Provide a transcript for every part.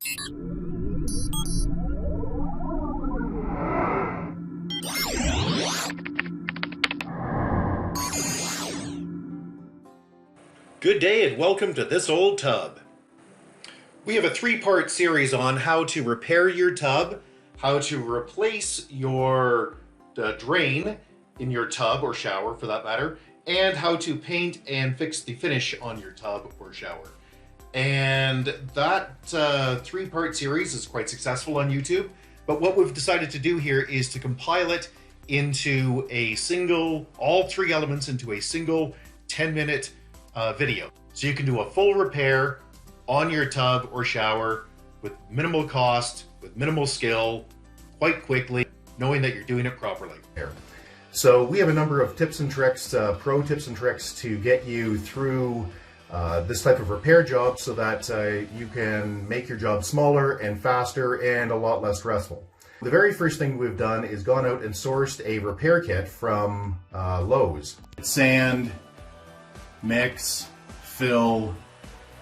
Good day and welcome to This Old Tub. We have a three-part series on how to repair your tub, how to replace your drain in your tub or shower for that matter, and how to paint and fix the finish on your tub or shower. And that three-part series is quite successful on YouTube, but what we've decided to do here is to compile it into a single, all three elements into a single 10-minute video. So you can do a full repair on your tub or shower with minimal cost, with minimal skill, quite quickly, knowing that you're doing it properly. So we have a number of tips and tricks, pro tips and tricks to get you through this type of repair job so that you can make your job smaller and faster and a lot less stressful. The very first thing we've done is gone out and sourced a repair kit from Lowe's. Sand, mix, fill,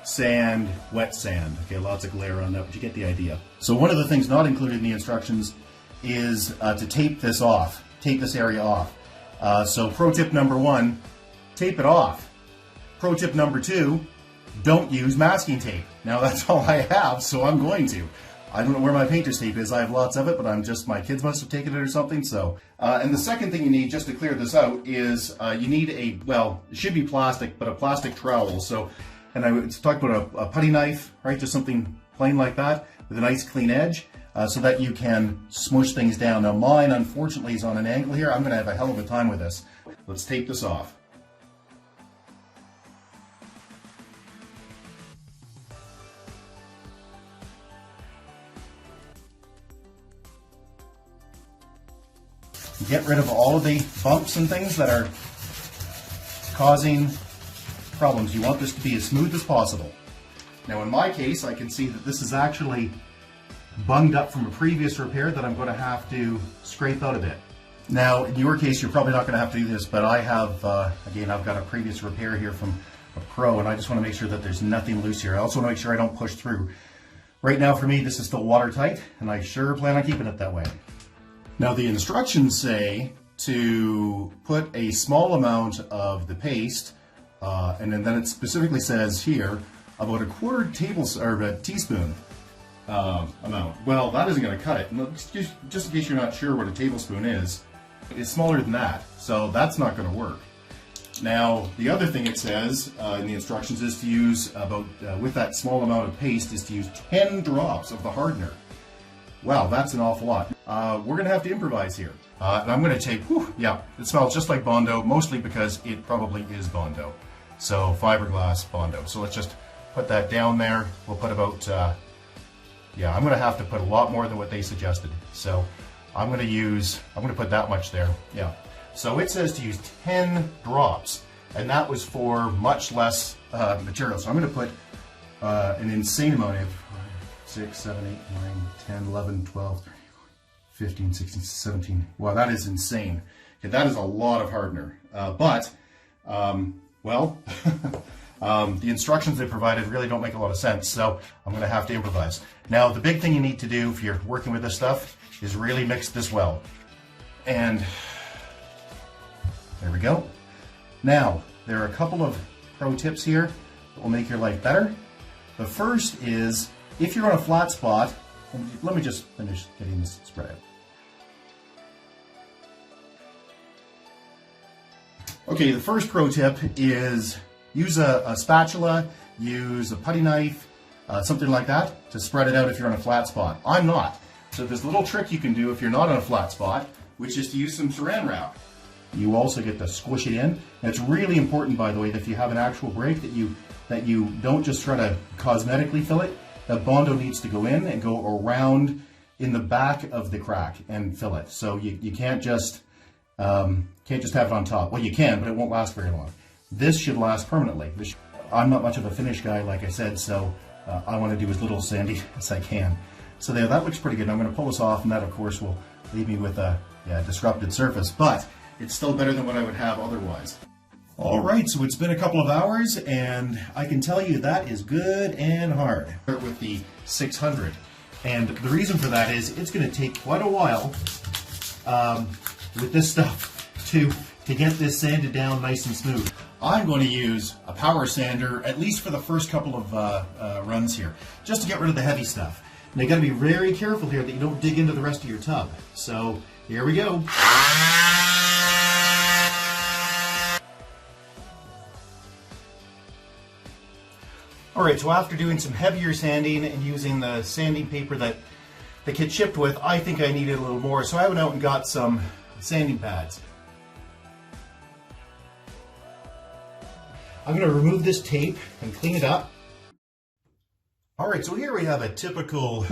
sand, wet sand. Okay, lots of glare on that, but you get the idea. So one of the things not included in the instructions is to tape this off, tape this area off. So pro tip number one, tape it off. Pro tip number two, don't use masking tape. Now that's all I have, so I'm going to. I don't know where my painter's tape is. I have lots of it, but my kids must have taken it or something. So, and the second thing you need just to clear this out is you need it should be plastic, but a plastic trowel. So, and I was talking about a putty knife, right? Just something plain like that with a nice clean edge so that you can smush things down. Now mine, unfortunately, is on an angle here. I'm gonna have a hell of a time with this. Let's tape this off. Get rid of all of the bumps and things that are causing problems. You want this to be as smooth as possible. Now in my case, I can see that this is actually bunged up from a previous repair that I'm going to have to scrape out a bit. Now in your case, you're probably not going to have to do this, but I have, again, I've got a previous repair here from a pro, and I just want to make sure that there's nothing loose here. I also want to make sure I don't push through. Right now for me, this is still watertight, and I sure plan on keeping it that way. Now the instructions say to put a small amount of the paste, and then it specifically says here about a quarter teaspoon amount. Well, that isn't going to cut it. Just in case you're not sure what a tablespoon is, it's smaller than that, so that's not going to work. Now the other thing it says in the instructions is to use with that small amount of paste is to use 10 drops of the hardener. Wow, that's an awful lot. We're going to have to improvise here. And I'm going to take, yeah, it smells just like Bondo, mostly because it probably is Bondo. So Fiberglass Bondo. So let's just put that down there. We'll put about, yeah, I'm going to have to put a lot more than what they suggested. So I'm going to put that much there, yeah. So it says to use 10 drops, and that was for much less material. So I'm going to put an insane amount of 6, 7, 8, 9, 10, 11, 12, 15, 16, 17. Wow, that is insane. Okay, that is a lot of hardener. Well, the instructions they provided really don't make a lot of sense, so I'm going to have to improvise. Now, the big thing you need to do if you're working with this stuff is really mix this well. And there we go. Now, there are a couple of pro tips here that will make your life better. The first is, if you're on a flat spot, let me just finish getting this spread out. Okay, the first pro tip is use a spatula, use a putty knife, something like that to spread it out if you're on a flat spot. I'm not. So there's a little trick you can do if you're not on a flat spot, which is to use some Saran wrap. You also get to squish it in. And it's really important, by the way, that if you have an actual break that you don't just try to cosmetically fill it. That Bondo needs to go in and go around in the back of the crack and fill it. So you can't just have it on top. Well, you can, but it won't last very long. This should last permanently. I'm not much of a finish guy, like I said, so I want to do as little sandy as I can. So there, that looks pretty good. I'm going to pull this off, and that, of course, will leave me with a disrupted surface, but it's still better than what I would have otherwise. All right, so it's been a couple of hours, and I can tell you that is good and hard. Start with the 600, and the reason for that is it's going to take quite a while with this stuff to get this sanded down nice and smooth. I'm going to use a power sander, at least for the first couple of runs here, just to get rid of the heavy stuff. Now you got to be very careful here that you don't dig into the rest of your tub. So here we go. Alright, so after doing some heavier sanding and using the sanding paper that the kit shipped with, I think I needed a little more, so I went out and got some sanding pads. I'm going to remove this tape and clean it up. Alright, so here we have a typical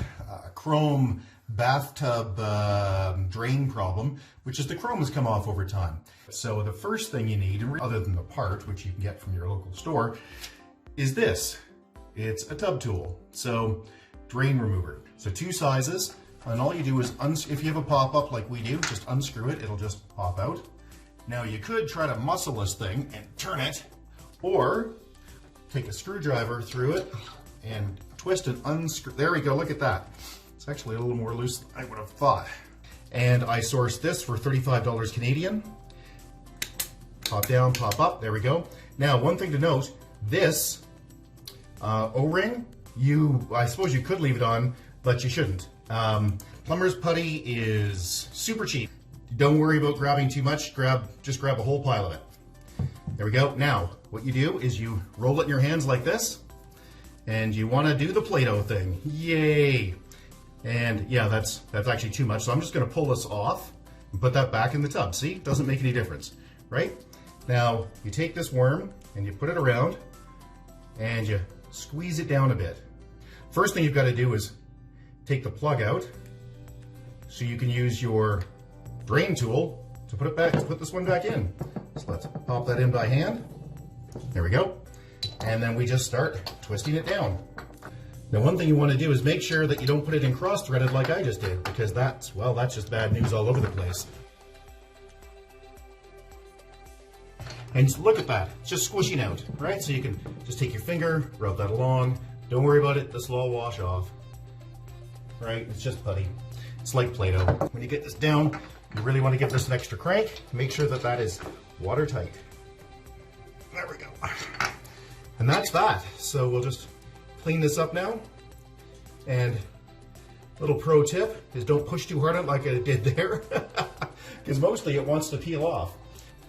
chrome bathtub drain problem, which is the chrome has come off over time. So the first thing you need, other than the part, which you can get from your local store, is this. It's a tub tool, so drain remover. So 2 sizes, and all you do is, if you have a pop-up like we do, just unscrew it, it'll just pop out. Now you could try to muscle this thing and turn it, or take a screwdriver through it and twist and unscrew. There we go, look at that. It's actually a little more loose than I would have thought. And I sourced this for $35 Canadian. Pop down, pop up, there we go. Now, one thing to note, this O-ring, I suppose you could leave it on, but you shouldn't. Plumber's putty is super cheap. Don't worry about grabbing too much, just grab a whole pile of it. There we go. Now, what you do is you roll it in your hands like this, and you want to do the Play-Doh thing. Yay! And yeah, that's actually too much, so I'm just going to pull this off and put that back in the tub. See? Doesn't make any difference, right? Now, you take this worm and you put it around and you squeeze it down a bit. First thing you've got to do is take the plug out so you can use your drain tool to put it back, to put this one back in. So let's pop that in by hand. There we go. And then we just start twisting it down. Now, one thing you want to do is make sure that you don't put it in cross-threaded like I just did, because that's just bad news all over the place. And look at that, it's just squishing out, right? So you can just take your finger, rub that along. Don't worry about it, this will all wash off, right? It's just putty. It's like Play-Doh. When you get this down, you really want to give this an extra crank. Make sure that that is watertight. There we go. And that's that. So we'll just clean this up now. And little pro tip is don't push too hard on it like I did there, because mostly it wants to peel off.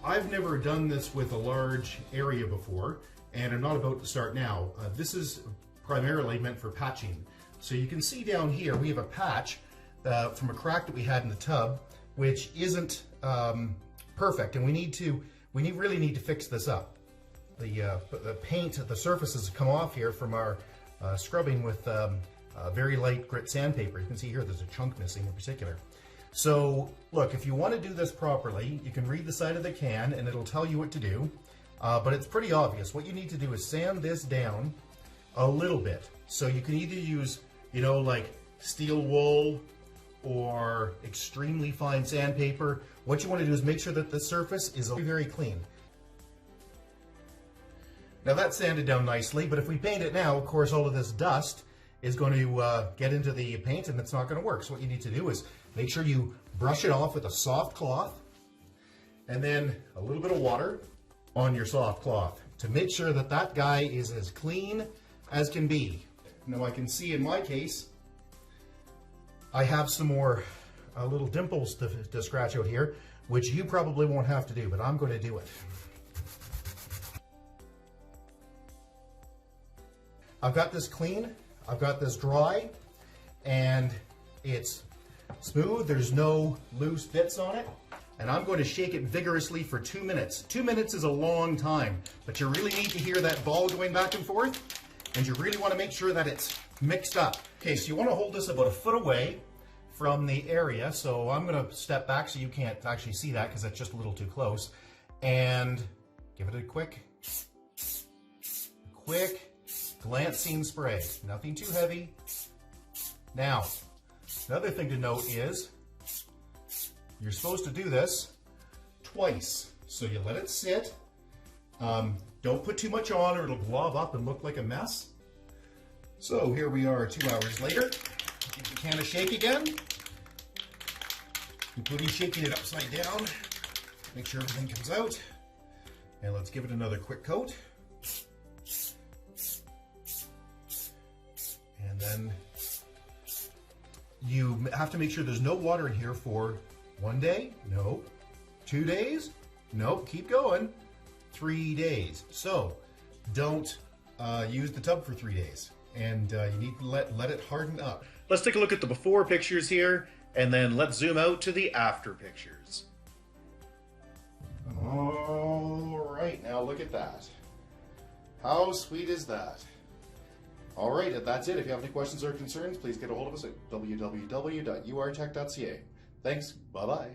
I've never done this with a large area before, and I'm not about to start now. This is primarily meant for patching. So you can see down here we have a patch from a crack that we had in the tub, which isn't perfect, and we really need to fix this up. The paint, the surfaces come off here from our scrubbing with very light grit sandpaper. You can see here there's a chunk missing in particular. So look, if you want to do this properly, you can read the side of the can and it'll tell you what to do, but it's pretty obvious. What you need to do is sand this down a little bit. So you can either use, like steel wool or extremely fine sandpaper. What you want to do is make sure that the surface is very, very clean. Now that's sanded down nicely, but if we paint it now, of course, all of this dust is going to get into the paint and it's not going to work. So what you need to do is make sure you brush it off with a soft cloth and then a little bit of water on your soft cloth to make sure that that guy is as clean as can be. Now I can see in my case, I have some more little dimples to scratch out here, which you probably won't have to do, but I'm going to do it. I've got this clean, I've got this dry, and it's smooth, there's no loose bits on it, and I'm going to shake it vigorously for 2 minutes. 2 minutes is a long time, but you really need to hear that ball going back and forth, and you really want to make sure that it's mixed up. Okay, so you want to hold this about a foot away from the area, so I'm going to step back so you can't actually see that because that's just a little too close, and give it a quick glancing spray. Nothing too heavy. Now, another thing to note is you're supposed to do this twice. So you let it sit, Don't put too much on or it'll glob up and look like a mess. So here we are 2 hours later. Give the can a shake again, including shaking it upside down. Make sure everything comes out. And let's give it another quick coat. And then you have to make sure there's no water in here for 1 day, no. 2 days, nope, keep going. 3 days. So don't use the tub for 3 days. And you need to let it harden up. Let's take a look at the before pictures here, and then let's zoom out to the after pictures. All right, now look at that. How sweet is that? All right, that's it. If you have any questions or concerns, please get a hold of us at www.urtech.ca. Thanks, bye-bye.